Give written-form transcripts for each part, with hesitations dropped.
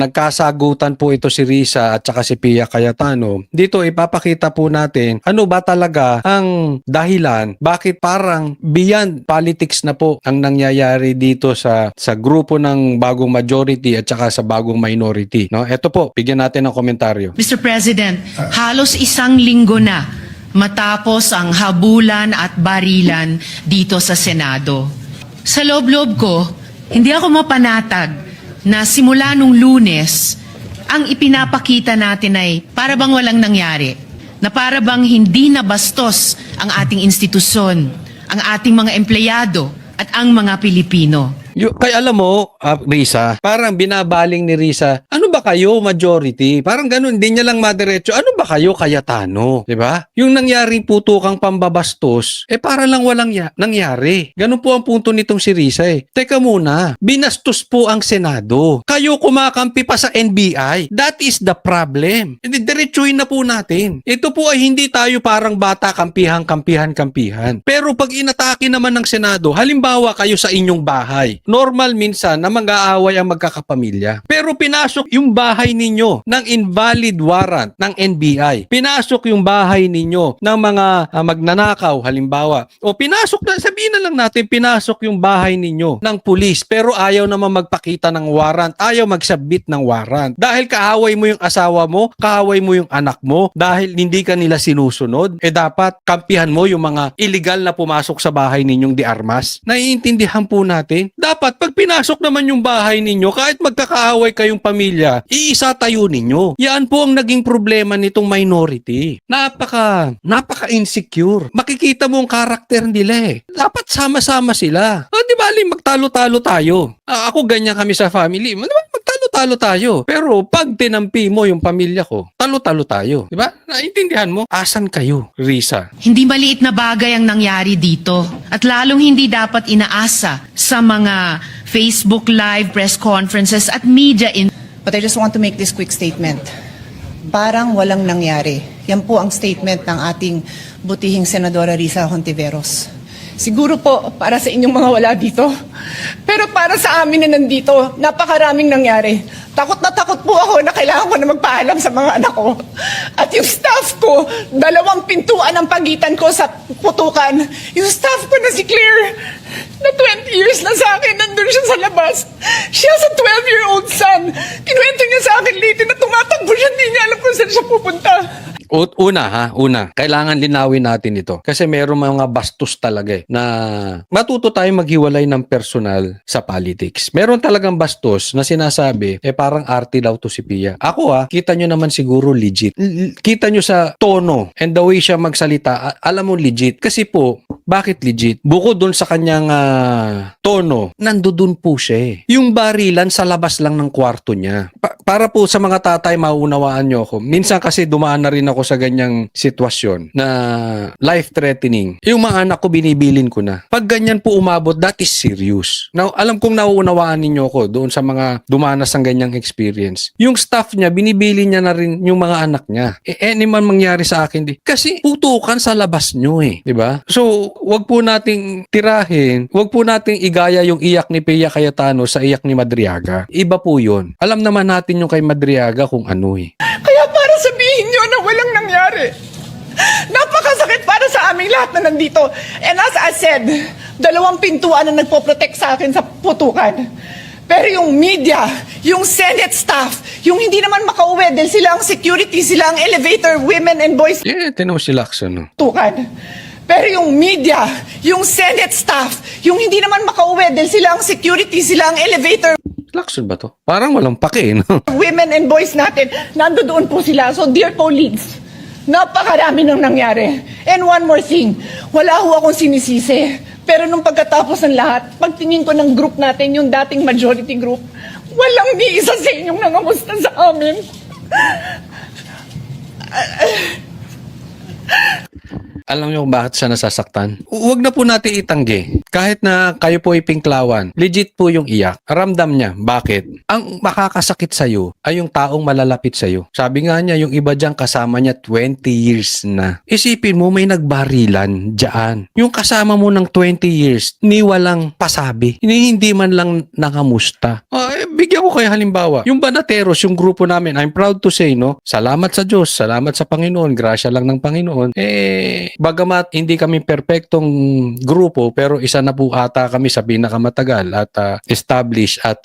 nagkasagutan po ito si Risa at saka si Pia Cayetano. Dito ipapakita po natin ano ba talaga ang dahilan bakit parang beyond politics na po ang nangyayari dito sa grupo ng bagong majority at saka sa bagong minority. No? Ito po, bigyan natin ng komentaryo. Mr. President, halos isang linggo na matapos ang habulan at barilan dito sa Senado. Sa loob-loob ko, hindi ako mapanatag na simula nung Lunes, ang ipinapakita natin ay para bang walang nangyari, na para bang hindi nabastos ang ating institusyon, ang ating mga empleyado at ang mga Pilipino. Kaya alam mo, Risa, parang binabaling ni Risa, ano ba kayo majority? Parang ganun, hindi niya lang madiretso, ano ba kayo Cayetano? Diba? Yung nangyaring putukang pambabastos, para lang walang nangyari. Ganun po ang punto nitong si Risa eh. Teka muna, binastos po ang Senado. Kayo kumakampi pa sa NBI. That is the problem. Hindi, diretsuhin na po natin. Ito po ay hindi tayo parang bata kampihan. Pero pag inatake naman ng Senado, halimbawa kayo sa inyong bahay, normal minsan na mag-aaway ang magkakapamilya. Pero pinasok yung bahay ninyo ng invalid warrant ng NBI. Pinasok yung bahay ninyo ng mga magnanakaw halimbawa. O pinasok na, sabihin na lang natin, pinasok yung bahay ninyo ng pulis pero ayaw naman magpakita ng warrant, ayaw mag-submit ng warrant. Dahil kaaway mo yung asawa mo, kaaway mo yung anak mo, dahil hindi ka nila sinusunod, dapat kampihan mo yung mga illegal na pumasok sa bahay ninyong di armas. Naiintindihan po natin. Dapat pag pinasok naman yung bahay ninyo, kahit magkakaaway kayong pamilya, iisa tayo ninyo. Yan po ang naging problema nitong minority. Napaka-insecure. Makikita mo ang karakter nila eh. Dapat sama-sama sila. Di ba, magtalo-talo tayo. Ako ganyan kami sa family. Magtalo-talo tayo. Pero pag tinampi mo yung pamilya ko, talo-talo tayo. Di ba? Naintindihan mo? Asan kayo, Risa? Hindi maliit na bagay ang nangyari dito at lalong hindi dapat inaasa sa mga Facebook Live, press conferences at media But I just want to make this quick statement. Parang walang nangyari. Yan po ang statement ng ating butihing Senadora Risa Hontiveros. Siguro po para sa inyong mga wala dito. Pero para sa amin na nandito, napakaraming nangyari. Takot na takot po ako na kailangan ko na magpaalam sa mga anak ko. At yung staff ko, 2 pintuan ang pagitan ko sa putukan. Yung staff ko na si Claire, na 20 years na sa akin, nandun siya sa labas. Siya sa 12-year-old son. Kinuwento niya sa akin late na tumatakbo siya, hindi niya alam kung saan siya pupunta. Una, kailangan linawin natin ito. Kasi meron mga bastos talaga na matuto tayo maghiwalay ng personal sa politics. Meron talagang bastos na sinasabi, parang arte daw to si Pia. Ako kita nyo naman siguro legit. Kita nyo sa tono and the way siya magsalita, alam mo legit. Kasi po, bakit legit? Bukod dun sa kanyang tono, nandoon po siya eh. Yung barilan sa labas lang ng kwarto niya. Para po sa mga tatay, maunawaan nyo ako. Minsan kasi dumaan na rin ako sa ganyang sitwasyon na life-threatening. Yung mga anak ko, binibilin ko na. Pag ganyan po umabot, that is serious. Now, alam kong nauunawaan ninyo ako doon sa mga dumanas ng ganyang experience. Yung staff niya, binibili niya na rin yung mga anak niya. Any man mangyari sa akin, kasi putukan sa labas nyo eh. Diba? So, wag po nating tirahin, wag po nating igaya yung iyak ni Pia Cayetano sa iyak ni Madriaga. Iba po yun. Alam naman natin yung kay Madriaga kung ano eh. Kaya para sabihin nyo na walang nangyari. Napakasakit para sa aming lahat na nandito. And as I said, 2 pintuan na nagpo-protect sa akin sa putukan. Pero yung media, yung Senate staff, yung hindi naman makauwi dahil sila ang security, sila ang elevator, women and boys. Tinan mo si Lacson. No? Putukan. Pero yung media, yung Senate staff, yung hindi naman makauwi dahil sila ang security, sila ang elevator, Lacson ba to? Parang walang pake, no? women and boys natin, nandoon po sila. So dear colleagues, napakarami nang nangyari. And one more thing, wala ho akong sinisisi. Pero nung pagkatapos ng lahat, pagtingin ko ng group natin, yung dating majority group, walang ni isa sa inyong nangamusta sa amin. Alam niyo kung bakit siya nasasaktan? Huwag na po natin itanggi. Kahit na kayo po ipinklawan, legit po yung iyak. Ramdam niya. Bakit? Ang makakasakit sa'yo ay yung taong malalapit sa'yo. Sabi nga niya, yung iba dyan kasama niya 20 years na. Isipin mo, may nagbarilan dyan. Yung kasama mo ng 20 years, ni walang pasabi. Hindi man lang nakamusta. Bigyan ko kayo halimbawa. Yung Banateros, yung grupo namin, I'm proud to say, no? Salamat sa Diyos, salamat sa Panginoon, grasya lang ng Panginoon. Bagamat hindi kami perpektong grupo, pero isa na po ata kami sa pinakamatagal at established at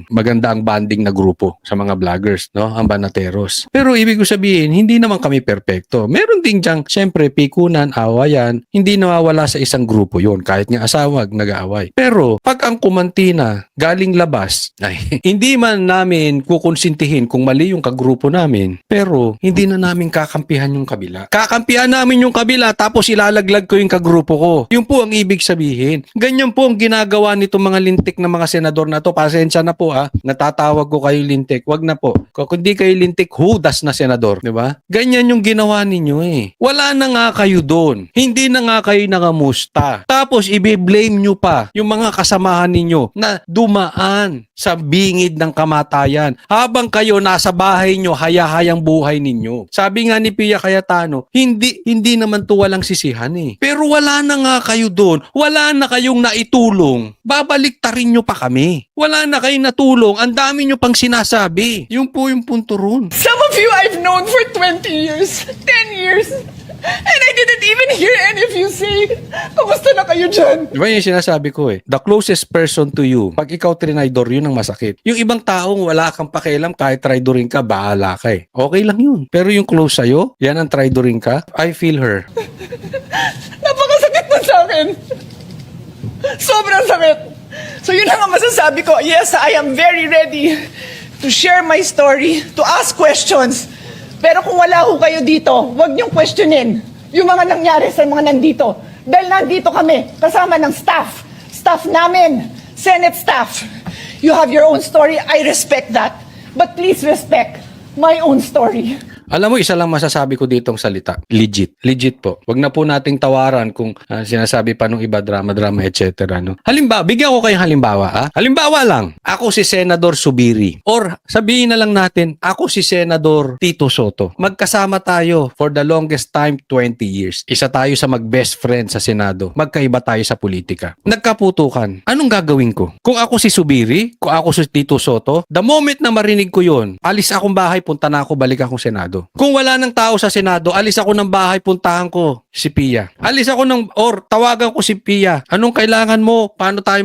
maganda ang banding na grupo sa mga vloggers, no? Ang Banateros. Pero ibig ko sabihin, hindi naman kami perpekto. Meron ding diyang, syempre, pikunan, awayan, hindi nawawala sa isang grupo yon kahit nga asawag, nag-aaway. Pero, pag ang kumantina galing labas, ay, hindi man namin kukonsintihin kung mali yung kagrupo namin, pero hindi na namin kakampihan yung kabila. Kakampihan namin yung kabila tapos ilalaglag ko yung kagrupo ko. Yun po ang ibig sabihin. Ganyan po ang ginagawa nitong mga lintik na mga senador na to. Pasensya na po natatawag ko kayo lintik. Wag na po. Kung hindi kayo lintik, hudas na senador. Diba? Ganyan yung ginawa ninyo Wala na nga kayo doon. Hindi na nga kayo nangamusta. Tapos i-blame nyo pa yung mga kasamahan ninyo na dumaan sa bingid ng kamatayan. Habang kayo nasa bahay nyo, haya-hayang buhay ninyo. Sabi nga ni Pia Cayetano, hindi naman to walang sisihan Pero wala na nga kayo doon. Wala na kayong naitulong. Babaliktarin nyo pa kami. Wala na kayong natulong. Ang dami nyo pang sinasabi. Yung po yung punto ron. Some of you I've known for 20 years, 10 years, and I didn't even hear any of you say, kamusta na kayo dyan? Diba yung sinasabi ko The closest person to you, pag ikaw trinaydor, yun ang masakit. Yung ibang taong wala kang pakialam, kahit traidorin ka, bahala ka Okay lang yun. Pero yung close sa'yo, yan ang traidorin ka, I feel her. Napakasakit man sa akin. Sobrang sakit. So yun lang ang masasabi ko. Yes, I am very ready to share my story, to ask questions. Pero kung wala ho kayo dito, huwag niyong questionin yung mga nangyari sa mga nandito. Dahil nandito kami, kasama ng staff. Staff namin, Senate staff. You have your own story, I respect that. But please respect my own story. Alam mo, isa lang masasabi ko ditong salita. Legit. Legit po. Wag na po nating tawaran kung sinasabi pa nung iba drama, etc. No? Halimbawa, bigyan ko kayong halimbawa. Halimbawa lang, ako si Senador Subiri. Or sabihin na lang natin, ako si Senador Tito Soto. Magkasama tayo for the longest time, 20 years. Isa tayo sa mag-best friend sa Senado. Magkaiba tayo sa politika. Nagkaputukan. Anong gagawin ko? Kung ako si Subiri, kung ako si Tito Soto, the moment na marinig ko yun, alis akong bahay, punta na ako, balik akong Senado. Kung wala ng tao sa Senado, alis ako ng bahay, puntahan ko si Pia. Alis ako or tawagan ko si Pia. Anong kailangan mo? Paano tayo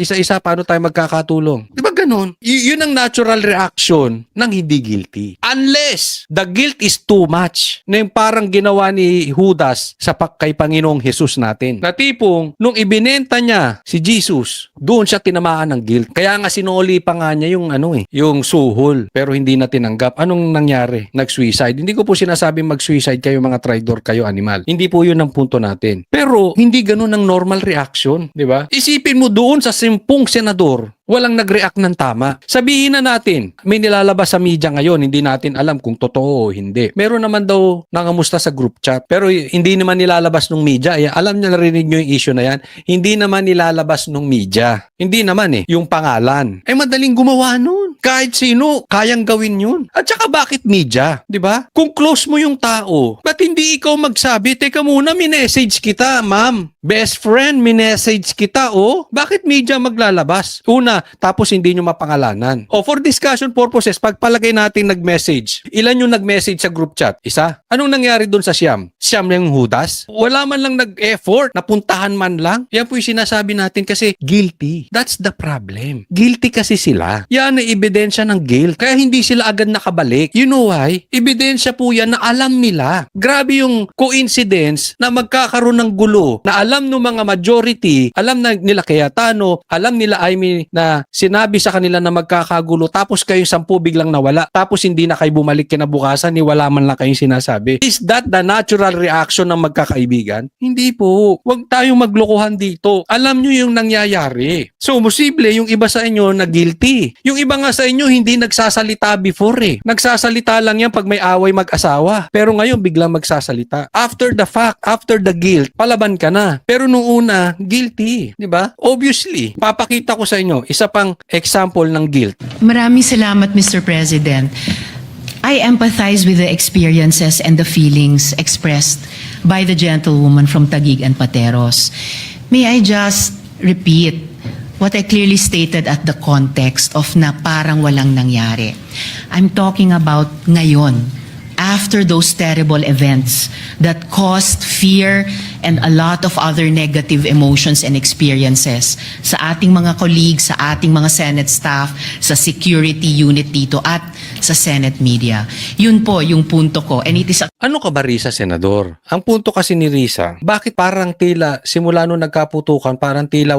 isa-isa? Paano tayo magkakatulong? Di ba ganun? Yun ang natural reaction ng hindi guilty. Unless the guilt is too much. Na yung parang ginawa ni Judas sa kay Panginoong Jesus natin. Na tipong, nung ibinenta niya si Jesus, doon siya tinamaan ng guilt. Kaya nga sinuli pa nga niya yung yung suhol. Pero hindi na tinanggap. Anong nangyari? Nag-suicide. Hindi ko po sinasabing mag-suicide kayo mga traidor kayo animal. Hindi po yun ang punto natin. Pero hindi ganun ang normal reaction, di ba? Isipin mo doon sa 10 senador, walang nag-react ng tama. Sabihin na natin, may nilalabas sa media ngayon, hindi natin alam kung totoo o hindi. Meron naman daw nangamusta sa group chat, pero hindi naman nilalabas ng media. Alam niyo, narinig niyo yung issue na yan. Hindi naman nilalabas ng media. Hindi naman yung pangalan. Madaling gumawa nun. Kahit sino, kayang gawin yun. At saka bakit media? Di ba? Kung close mo yung tao, ba't hindi ikaw magsabi, teka muna, minessage kita, ma'am. Best friend, minessage kita, Bakit media maglalabas? Una, tapos hindi nyo mapangalanan. For discussion purposes, pagpalagay natin nag-message. Ilan yung nag-message sa group chat? Isa. Anong nangyari doon sa Siyam? Siyam yung Judas? Wala man lang nag-effort, napuntahan man lang. Yan po yung sinasabi natin kasi guilty. That's the problem. Guilty kasi sila. Yan ay ebidensya ng guilt. Kaya hindi sila agad nakabalik. You know why? Ebidensya po yan na alam nila. Grabe yung coincidence na magkakaroon ng gulo. Na alam ng mga majority, alam na nila Cayetano, alam nila Amy na na sinabi sa kanila na magkakagulo tapos kayo 10 biglang nawala tapos hindi na kayo bumalik kinabukasan ni wala man lang kayong sinasabi. Is that the natural reaction ng magkakaibigan? Hindi po. Huwag tayong maglokohan dito. Alam nyo yung nangyayari. So, posible yung iba sa inyo na guilty. Yung iba nga sa inyo hindi nagsasalita before eh. Nagsasalita lang yan pag may away mag-asawa. Pero ngayon biglang magsasalita. After the fact, after the guilt, palaban ka na. Pero nung una, guilty. Di ba? Obviously, papakita ko sa inyo, isa pang example ng guilt. Maraming salamat, Mr. President. I empathize with the experiences and the feelings expressed by the gentlewoman from Taguig and Pateros. May I just repeat what I clearly stated at the context of na parang walang nangyari. I'm talking about ngayon, after those terrible events that caused fear and a lot of other negative emotions and experiences sa ating mga colleagues, sa ating mga Senate staff, sa security unit dito at sa Senate media. Yun po yung punto ko. And it is a Ano ka ba, Risa, Senador? Ang punto kasi ni Risa, bakit parang tila, simula nung nagkaputukan, parang tila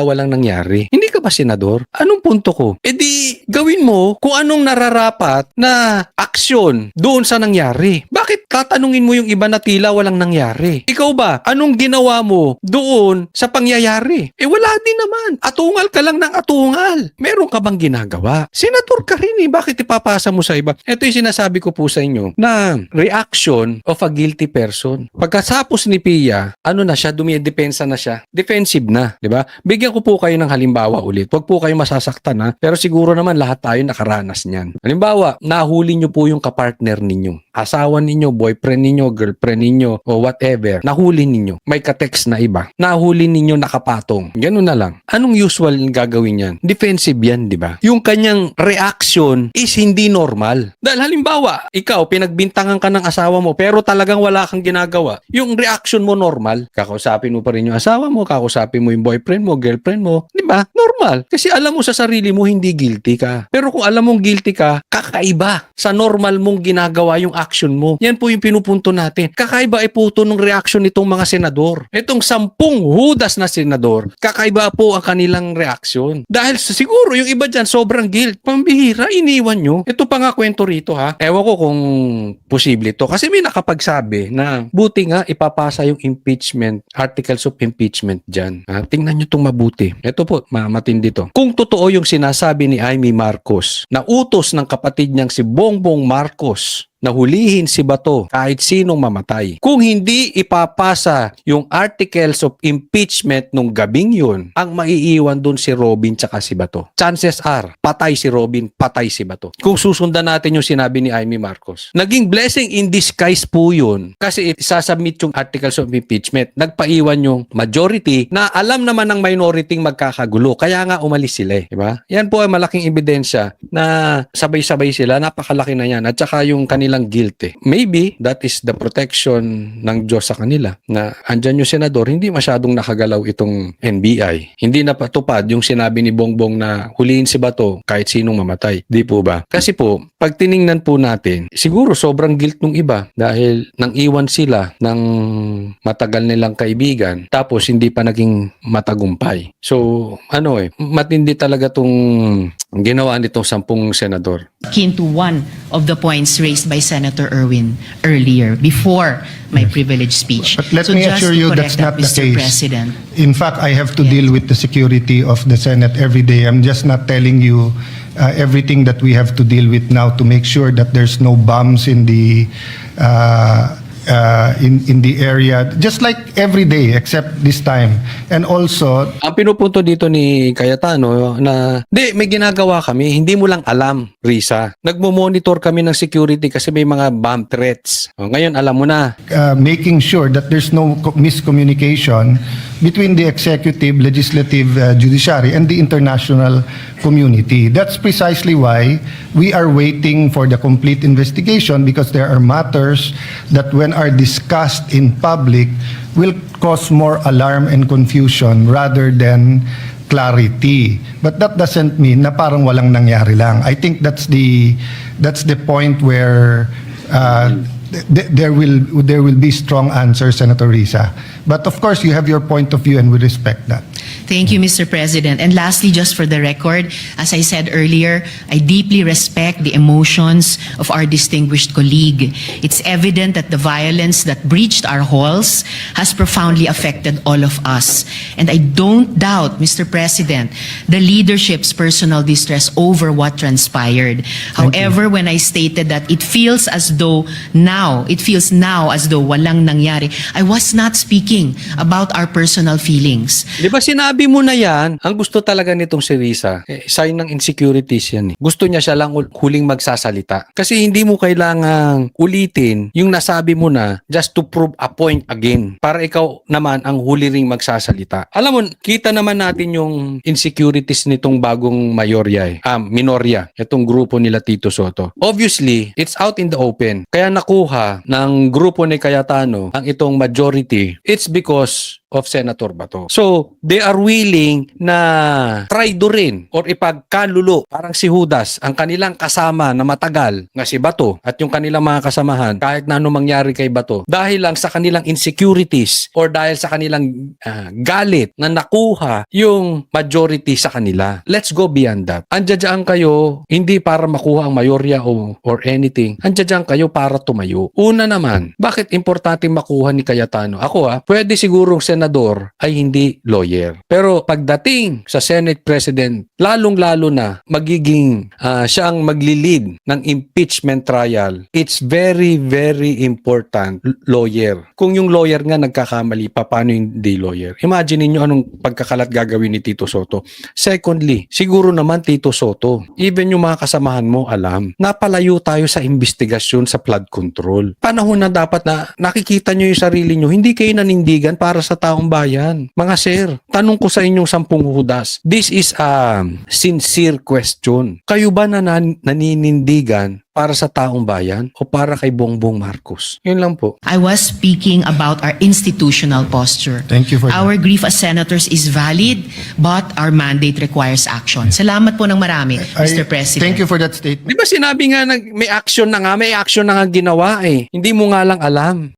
walang nangyari? Hindi ka ba, Senador? Anong punto ko? E di, gawin mo kung anong nararapat na aksyon doon sa nangyari. Bakit tatanungin mo yung iba na tila walang nangyari? Ikaw ba, anong ginawa mo doon sa pangyayari? Wala din naman. Atungal ka lang ng atungal. Meron ka bang ginagawa? Senador ka rin eh. Bakit ipapasa mo sa iba? Ito yung sinasabi ko po sa inyo na reaction of a guilty person. Pagkatapos ni Pia, ano na siya, dumidepensa na siya. Defensive na, di ba? Bigyan ko po kayo ng halimbawa ulit. Huwag po kayo masasaktan ha. Pero siguro naman lahat tayo nakaranas niyan. Halimbawa, nahuli niyo po yung kapartner ninyo. Asawa ninyo, boyfriend ninyo, girlfriend ninyo, o whatever. Nahuli ninyo. May ka-text na iba. Nahuli ninyo nakapatong. Ganun na lang. Anong usual gagawin yan? Defensive yan, di ba? Yung kanyang reaction is hindi normal. Dahil halimbawa, ikaw, pinagbintangan ka ng asawa mo, pero talagang wala kang ginagawa. Yung reaction mo normal. Kakausapin mo pa rin yung asawa mo, kakausapin mo yung boyfriend mo, girlfriend mo. Di ba? Normal. Kasi alam mo sa sarili mo, hindi guilty ka. Pero kung alam mong guilty ka, kakaiba sa normal mong ginagawa yung action mo. Yan po yung pinupunto natin. Kakaiba ay puto ng reaction nitong mga senador. Itong 10 hudas na senador, kakaiba po ang kanilang reaction. Dahil siguro yung iba dyan, sobrang guilt. Pambihira, iniwan nyo. Ito pa nga kwento rito ha. Ewan ko kung posible to. Kasi may nakapagsabi na buti nga ipapasa yung impeachment, articles of impeachment dyan. Ha? Tingnan nyo itong mabuti. Ito po, matindi to. Kung totoo yung sinasabi ni Amy Marcos na utos ng kapatid niyang si Bongbong Marcos na hulihin si Bato kahit sinong mamatay. Kung hindi ipapasa yung articles of impeachment nung gabing yun, ang maiiwan dun si Robin tsaka si Bato. Chances are, patay si Robin, patay si Bato. Kung susundan natin yung sinabi ni Amy Marcos. Naging blessing in disguise po yun kasi isasubmit yung articles of impeachment. Nagpaiwan yung majority na alam naman ng minority magkakagulo. Kaya nga umalis sila eh. Diba? Yan po ay malaking ebidensya na sabay-sabay sila. Napakalaki na yan. At saka yung kanilang guilt eh. Maybe that is the protection ng Diyos sa kanila na andyan yung senador, hindi masyadong nakagalaw itong NBI. Hindi na patupad yung sinabi ni Bongbong na huliin si Bato kahit sinong mamatay. Di po ba? Kasi po, pag tiningnan po natin, siguro sobrang guilt nung iba dahil nang iwan sila ng matagal nilang kaibigan tapos hindi pa naging matagumpay. So, matindi talaga tong ginawa nitong 10 senador. akin to one of the points raised by Senator Erwin earlier before my privileged speech. But let So me just assure to you correct that's not that, the Mr. case. President. In fact, I have to deal with the security of the Senate every day. I'm just not telling you everything that we have to deal with now to make sure that there's no bombs in the in the area, just like every day except this time. And also, Ang pinupunto dito ni Cayetano na, may ginagawa kami, hindi mo lang alam, Risa. Nagmo-monitor kami ng security kasi may mga bomb threats. Ngayon, alam mo na. making sure that there's no miscommunication between the executive, legislative, judiciary, and the international community. That's precisely why we are waiting for the complete investigation, because there are matters that when are discussed in public will cause more alarm and confusion rather than clarity. But that doesn't mean na parang walang nangyari lang. I think that's the point where there will be strong answers, Senator Risa. But of course, you have your point of view and we respect that. Thank you, Mr. President. And lastly, just for the record, as I said earlier, I deeply respect the emotions of our distinguished colleague. It's evident that the violence that breached our halls has profoundly affected all of us. And I don't doubt, Mr. President, the leadership's personal distress over what transpired. However, when I stated that it feels now as though walang nangyari, I was not speaking about our personal feelings. Di ba sinabi mo na yan, ang gusto talaga nitong si Risa, sign ng insecurities yan eh. Gusto niya siya lang huling magsasalita. Kasi hindi mo kailangang ulitin yung nasabi mo na just to prove a point again. Para ikaw naman ang huli ring magsasalita. Alam mo, kita naman natin yung insecurities nitong bagong minorya. Itong grupo nila Tito Soto. Obviously, it's out in the open. Kaya nakuha ng grupo ni Cayetano ang itong majority. It's because of Senator Bato. So, they are willing na traidorin or ipagkalulo, parang si Judas, ang kanilang kasama na matagal nga si Bato at yung kanilang mga kasamahan kahit na ano mangyari kay Bato dahil lang sa kanilang insecurities or dahil sa kanilang galit na nakuha yung majority sa kanila. Let's go beyond that. Andiyan kayo hindi para makuha ang mayorya or anything. Andiyan kayo para tumayo. Una naman, bakit importante makuha ni Cayetano? Ako pwede sigurong senador ay hindi lawyer. Pero pagdating sa Senate President, lalong-lalo na magiging siya ang maglilid ng impeachment trial, it's very, very important lawyer. Kung yung lawyer nga nagkakamali, paano hindi lawyer? Imagine niyo anong pagkakalat gagawin ni Tito Soto. Secondly, siguro naman Tito Soto, even yung mga kasamahan mo alam, napalayo tayo sa investigasyon sa flood control. Panahon na dapat na nakikita nyo yung sarili nyo, hindi kayo nanindigan para sa taong bayan. Mga sir, tanong ko sa inyong 10 hudas. This is a sincere question. Kayo ba na naninindigan para sa taong bayan o para kay Bongbong Marcos? Yun lang po. I was speaking about our institutional posture. Thank you for that. Our grief as senators is valid, but our mandate requires action. Salamat po ng marami, Mr. President. Thank you for that statement. Di ba sinabi nga may action na nga ginawa eh. Hindi mo nga lang alam.